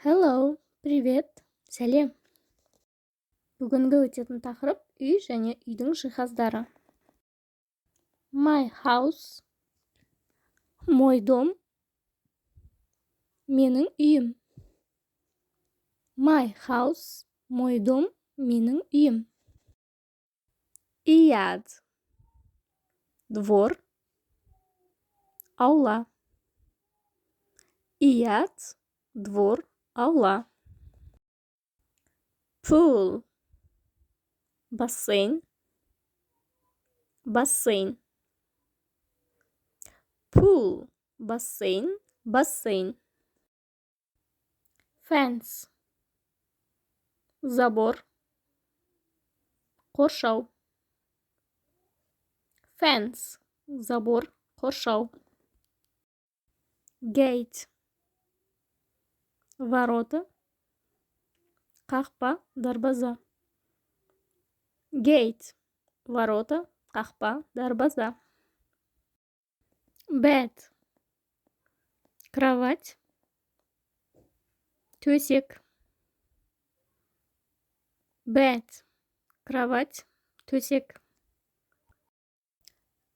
Hello, привет, сәлем. Бүгінгі өтетін тақырып үй және үйдің жиһаздары. My house, мой дом, менің үйім. My house, мой дом, менің үйім. Yard, двор, аула. Yard, двор, аула. Pool, бассейн, бассейн. Pool, бассейн, бассейн. Fence, забор, қоршау. Fence, забор, қоршау. Gate, ворота, қақпа, дарбаза. Gate, ворота, қақпа, дарбаза. Bed, кровать, төсек. Bed, кровать, төсек.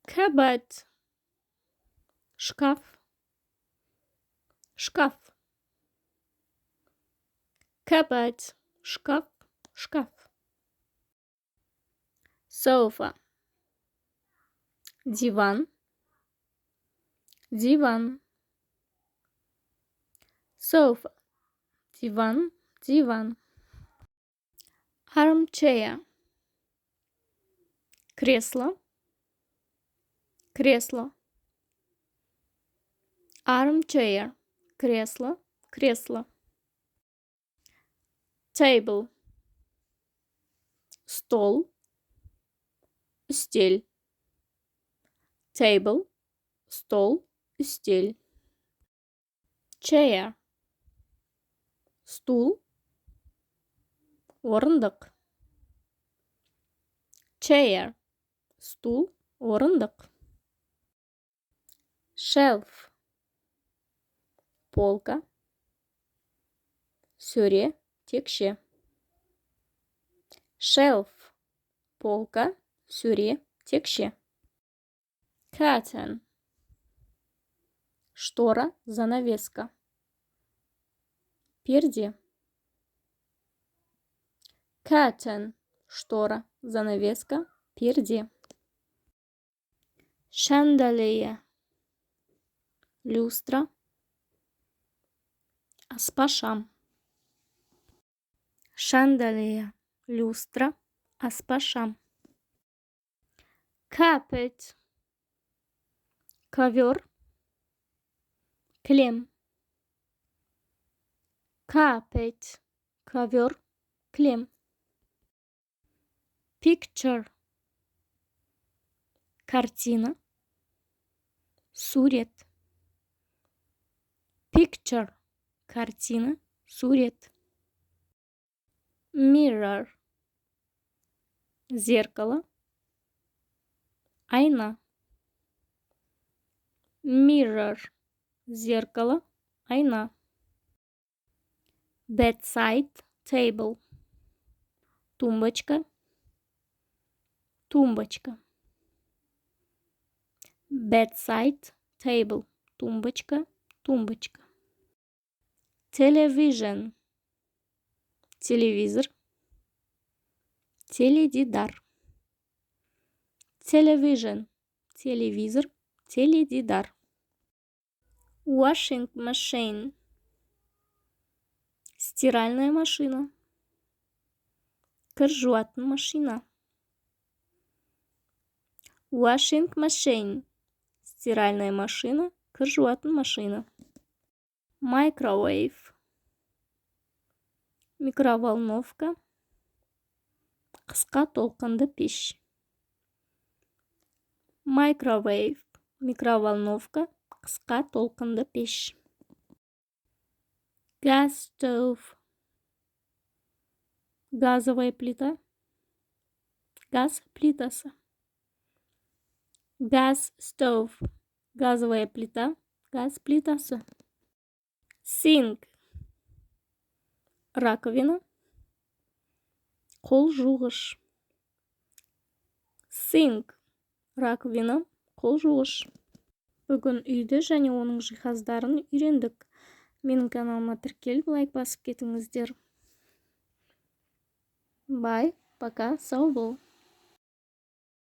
Cupboard, шкаф, шкаф. Cupboard, шкаф, шкаф. Sofa, диван, диван. Sofa, диван, диван. Armchair, кресло, кресло. Armchair, кресло, кресло. Table, стол, үстель. Table, стол, үстель. Chair, стул, орындық. Chair, стул, орындық. Shelf, полка, сөре, текше. Shelf, полка, сөре, текше. Curtain, штора, занавеска. Перде. Curtain, штора, занавеска, перде. Chandelier, люстра, аспашам. Chandelier, люстра, аспашам. Carpet, ковер, килем. Carpet, ковер, килем. Picture, картина, сурет. Picture, картина, сурет. Mirror, зеркало, айна. Mirror, зеркало, айна. Bedside table, тумбочка, тумбочка. Bedside table, тумбочка, тумбочка. Television, телевизор, теледидар. Television, телевизор, теледидар. Washing machine, стиральная машина. Кір жуатын машина. Washing machine, стиральная машина, кір жуатын машина. Microwave, микроволновка, қысқа толқынды пеш. Microwave, микроволновка, қысқа толқынды пеш. Gas stove, газовая плита, газ плитасы. Gas stove, газовая плита, газ плитасы. Sink, раковина, қол жуғыш. Sink, раковина, қол жуғыш. Бүгін үйді және оның жиһаздарын үйрендік. Менің каналыма тіркеліп, лайк басып кетіңіздер. Бай, пока, сау бол.